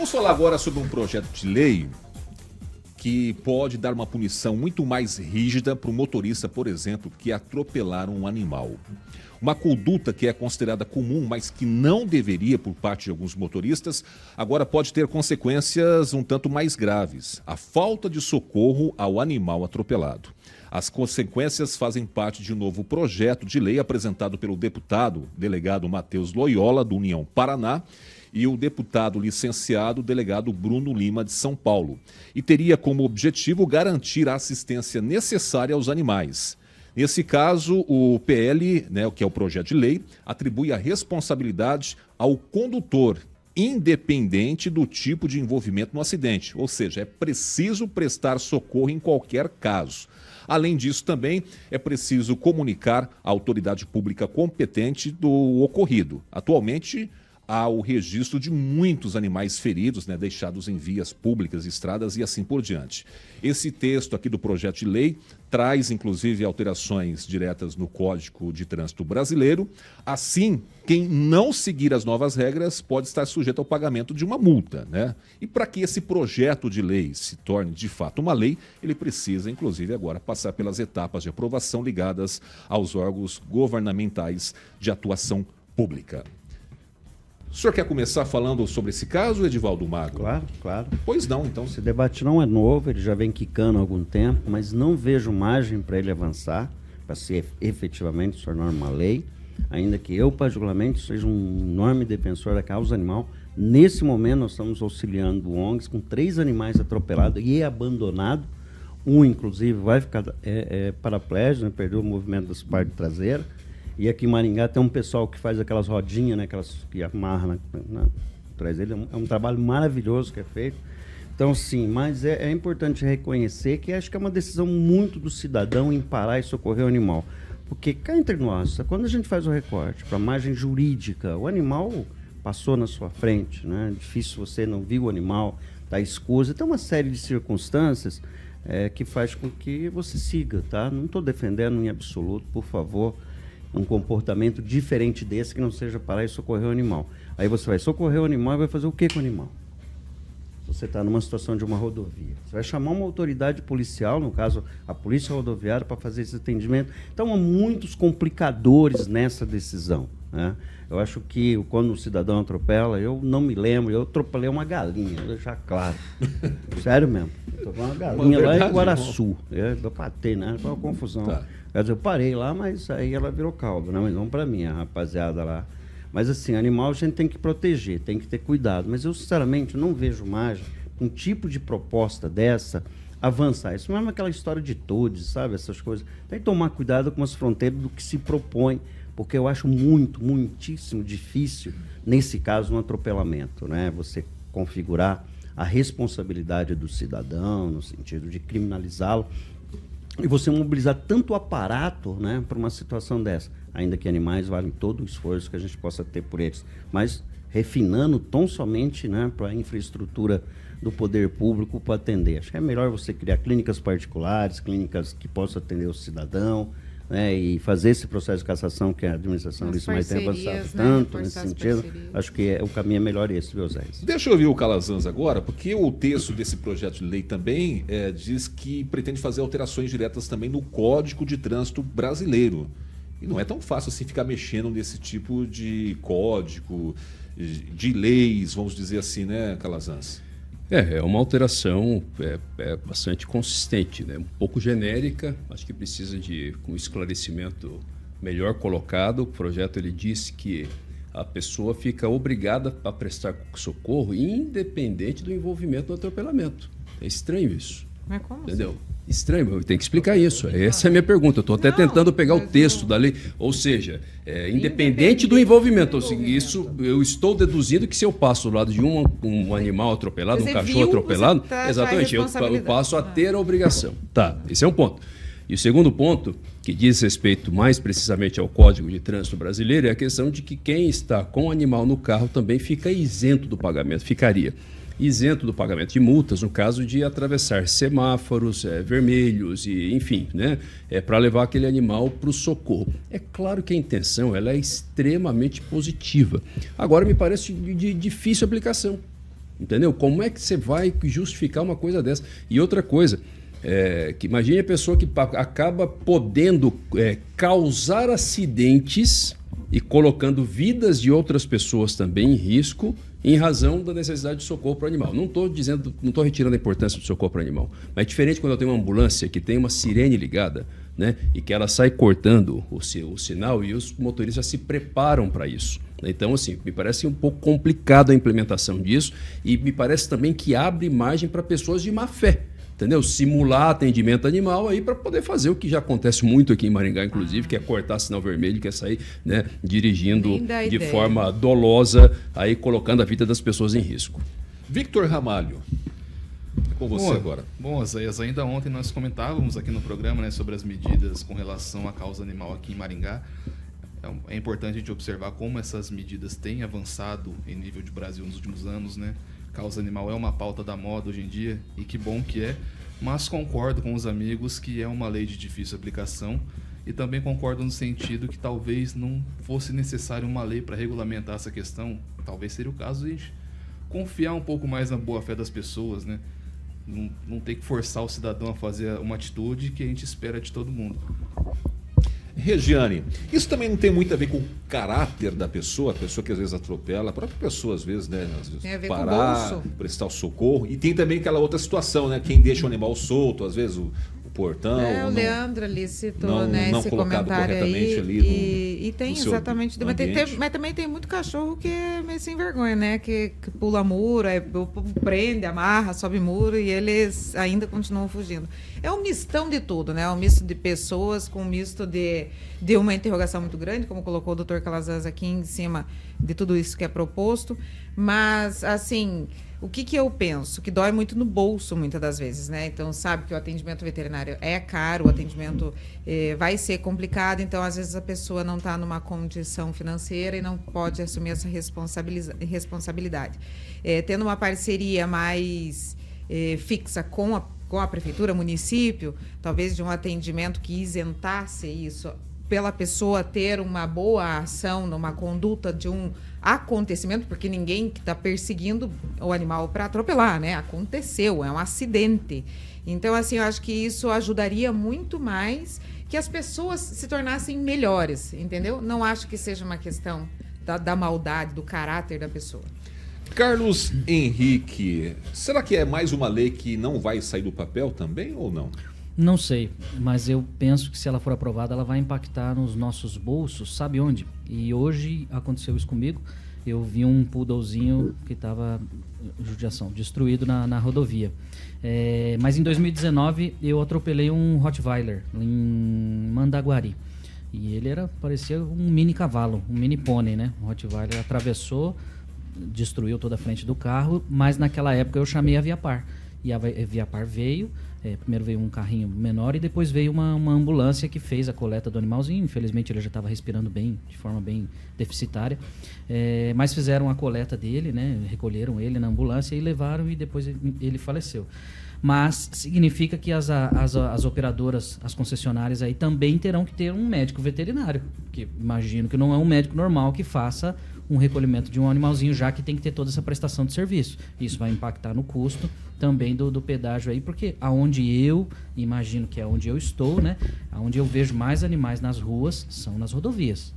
Vamos falar agora sobre um projeto de lei que pode dar uma punição muito mais rígida para o motorista, por exemplo, que atropelar um animal. Uma conduta que é considerada comum, mas que não deveria por parte de alguns motoristas, agora pode ter consequências um tanto mais graves. A falta de socorro ao animal atropelado. As consequências fazem parte de um novo projeto de lei apresentado pelo deputado delegado Matheus Loyola, do União Paraná, e o deputado licenciado delegado Bruno Lima, de São Paulo. E teria como objetivo garantir a assistência necessária aos animais. Nesse caso, o PL, que é o projeto de lei, atribui a responsabilidade ao condutor, independente do tipo de envolvimento no acidente. Ou seja, é preciso prestar socorro em qualquer caso. Além disso, também é preciso comunicar à autoridade pública competente do ocorrido. Atualmente, há o registro de muitos animais feridos, deixados em vias públicas, estradas e assim por diante. Esse texto aqui do projeto de lei traz, inclusive, alterações diretas no Código de Trânsito Brasileiro. Assim, quem não seguir as novas regras pode estar sujeito ao pagamento de uma multa, E para que esse projeto de lei se torne, de fato, uma lei, ele precisa, inclusive, agora passar pelas etapas de aprovação ligadas aos órgãos governamentais de atuação pública. O senhor quer começar falando sobre esse caso, Edivaldo Magro? Claro. Pois não, então. Esse debate não é novo, ele já vem quicando há algum tempo, mas não vejo margem para ele avançar, para ser efetivamente se tornar uma lei, ainda que eu, particularmente, seja um enorme defensor da causa animal. Nesse momento, nós estamos auxiliando ONGs com 3 animais atropelados e abandonados. Um, inclusive, vai ficar paraplégico, perdeu o movimento da parte traseira. E aqui em Maringá tem um pessoal que faz aquelas rodinhas, aquelas que amarram atrás dele. É um trabalho maravilhoso que é feito. Então, sim, mas é importante reconhecer que acho que é uma decisão muito do cidadão em parar e socorrer o animal. Porque cá entre nós, quando a gente faz o recorte para a margem jurídica, o animal passou na sua frente, Difícil você não viu o animal, está escuso. Tem uma série de circunstâncias que faz com que você siga, tá? Não estou defendendo em absoluto, por favor, um comportamento diferente desse que não seja parar e socorrer o animal. Aí você vai socorrer o animal e vai fazer o que com o animal? Você está numa situação de uma rodovia. Você vai chamar uma autoridade policial, no caso a polícia rodoviária, para fazer esse atendimento. Então há muitos complicadores nessa decisão, Eu acho que quando o cidadão atropela, eu não me lembro, eu atropelei uma galinha, vou deixar claro. Sério mesmo. Atropelei uma galinha lá em Guaraçu. Eu patei, Foi uma confusão. Tá. Quer dizer, eu parei lá, mas aí ela virou caldo, Mas não para mim, a rapaziada lá. Mas assim, animal a gente tem que proteger, tem que ter cuidado. Mas eu, sinceramente, não vejo margem, um tipo de proposta dessa, avançar. Isso não é aquela história de todos, sabe? Essas coisas. Tem que tomar cuidado com as fronteiras do que se propõe, porque eu acho muitíssimo difícil, nesse caso, um atropelamento, Você configurar a responsabilidade do cidadão, no sentido de criminalizá-lo, e você mobilizar tanto o aparato para uma situação dessa, ainda que animais valem todo o esforço que a gente possa ter por eles, mas refinando tão somente para a infraestrutura do poder público para atender. Acho que é melhor você criar clínicas particulares, clínicas que possam atender o cidadão, e fazer esse processo de cassação que a administração disso mais tem avançado tanto nesse sentido. Acho que o caminho é melhor esse, viu, Zé? Deixa eu ouvir o Calazans agora, porque o texto desse projeto de lei também diz que pretende fazer alterações diretas também no Código de Trânsito Brasileiro. E não é tão fácil assim ficar mexendo nesse tipo de código, de leis, vamos dizer assim, Calazans? É uma alteração bastante consistente, um pouco genérica, acho que precisa de um esclarecimento melhor colocado. O projeto ele diz que a pessoa fica obrigada a prestar socorro independente do envolvimento no atropelamento. É estranho isso. Mas como entendeu? assim? Estranho, tem que explicar isso. Essa é a minha pergunta. Eu estou até tentando pegar o texto da lei. Ou seja, independente do envolvimento. Isso eu estou deduzindo que se eu passo do lado de um animal atropelado, um cachorro atropelado, exatamente, eu passo a ter a obrigação. Tá, esse é um ponto. E o segundo ponto, que diz respeito mais precisamente ao Código de Trânsito Brasileiro, é a questão de que quem está com o animal no carro também fica isento do pagamento, ficaria isento do pagamento de multas no caso de atravessar semáforos vermelhos e enfim, para levar aquele animal para o socorro. É claro que a intenção ela é extremamente positiva. Agora me parece de difícil aplicação. Entendeu? Como é que você vai justificar uma coisa dessa? E outra coisa, que imagine a pessoa que acaba podendo causar acidentes e colocando vidas de outras pessoas também em risco em razão da necessidade de socorro para o animal. Não estou retirando a importância do socorro para o animal, mas é diferente quando eu tenho uma ambulância que tem uma sirene ligada, né, e que ela sai cortando o sinal e os motoristas se preparam para isso. Então, assim, me parece um pouco complicado a implementação disso e me parece também que abre margem para pessoas de má fé. Entendeu? Simular atendimento animal aí para poder fazer o que já acontece muito aqui em Maringá, inclusive, que é cortar sinal vermelho, que é sair, né, dirigindo de forma dolosa, aí colocando a vida das pessoas em risco. Victor Ramalho, é com você agora. Bom, Oséias, ainda ontem nós comentávamos aqui no programa, né, sobre as medidas com relação à causa animal aqui em Maringá. É importante a gente observar como essas medidas têm avançado em nível de Brasil nos últimos anos, né? Causa animal é uma pauta da moda hoje em dia, e que bom que é, mas concordo com os amigos que é uma lei de difícil aplicação, e também concordo no sentido que talvez não fosse necessário uma lei para regulamentar essa questão. Talvez seria o caso de a gente confiar um pouco mais na boa-fé das pessoas, né? Não ter que forçar o cidadão a fazer uma atitude que a gente espera de todo mundo. Regiane, isso também não tem muito a ver com o caráter da pessoa, a pessoa que às vezes atropela, a própria pessoa às vezes, né? Às vezes tem a ver parar, com o bolso. prestar o socorro. E tem também aquela outra situação, né? Quem deixa o animal solto, às vezes o portão. O Leandro ali citou, não, né, não esse colocado comentário corretamente aí. ali E tem no seu exatamente. Mas, ambiente. mas também tem muito cachorro que é meio sem vergonha, né? Que pula muro, prende, amarra, sobe muro e eles ainda continuam fugindo. É um mistão de tudo, né? É um misto de pessoas com um misto de uma interrogação muito grande, como colocou o doutor Calazans aqui em cima de tudo isso que é proposto. Mas, assim, o que eu penso? Que dói muito no bolso, muitas das vezes, né? Então, sabe que o atendimento veterinário é caro, o atendimento vai ser complicado, então, às vezes, a pessoa não está numa condição financeira e não pode assumir essa responsabilidade. Tendo uma parceria mais fixa com a prefeitura, município, talvez de um atendimento que isentasse isso, pela pessoa ter uma boa ação numa conduta de um acontecimento, porque ninguém que está perseguindo o animal para atropelar, né? Aconteceu, é um acidente. Então, assim, eu acho que isso ajudaria muito mais que as pessoas se tornassem melhores, entendeu? Não acho que seja uma questão da maldade, do caráter da pessoa. Carlos Henrique, será que é mais uma lei que não vai sair do papel também ou não? Não sei, mas eu penso que se ela for aprovada, ela vai impactar nos nossos bolsos, sabe onde? E hoje aconteceu isso comigo. Eu vi um poodlezinho que estava, judiação, destruído na rodovia. Mas em 2019 eu atropelei um Rottweiler em Mandaguari. E ele parecia um mini cavalo, um mini pônei, né? O Rottweiler atravessou, destruiu toda a frente do carro, mas naquela época eu chamei a Viapar. E a Viapar veio, primeiro veio um carrinho menor e depois veio uma ambulância que fez a coleta do animalzinho. Infelizmente ele já estava respirando bem, de forma bem deficitária, mas fizeram a coleta dele, né? Recolheram ele na ambulância e levaram e depois ele faleceu. Mas significa que as operadoras, as concessionárias aí também terão que ter um médico veterinário, que imagino que não é um médico normal que faça um recolhimento de um animalzinho, já que tem que ter toda essa prestação de serviço. Isso vai impactar no custo também do pedágio aí, porque aonde eu imagino que é onde eu estou, né? Aonde eu vejo mais animais nas ruas são nas rodovias.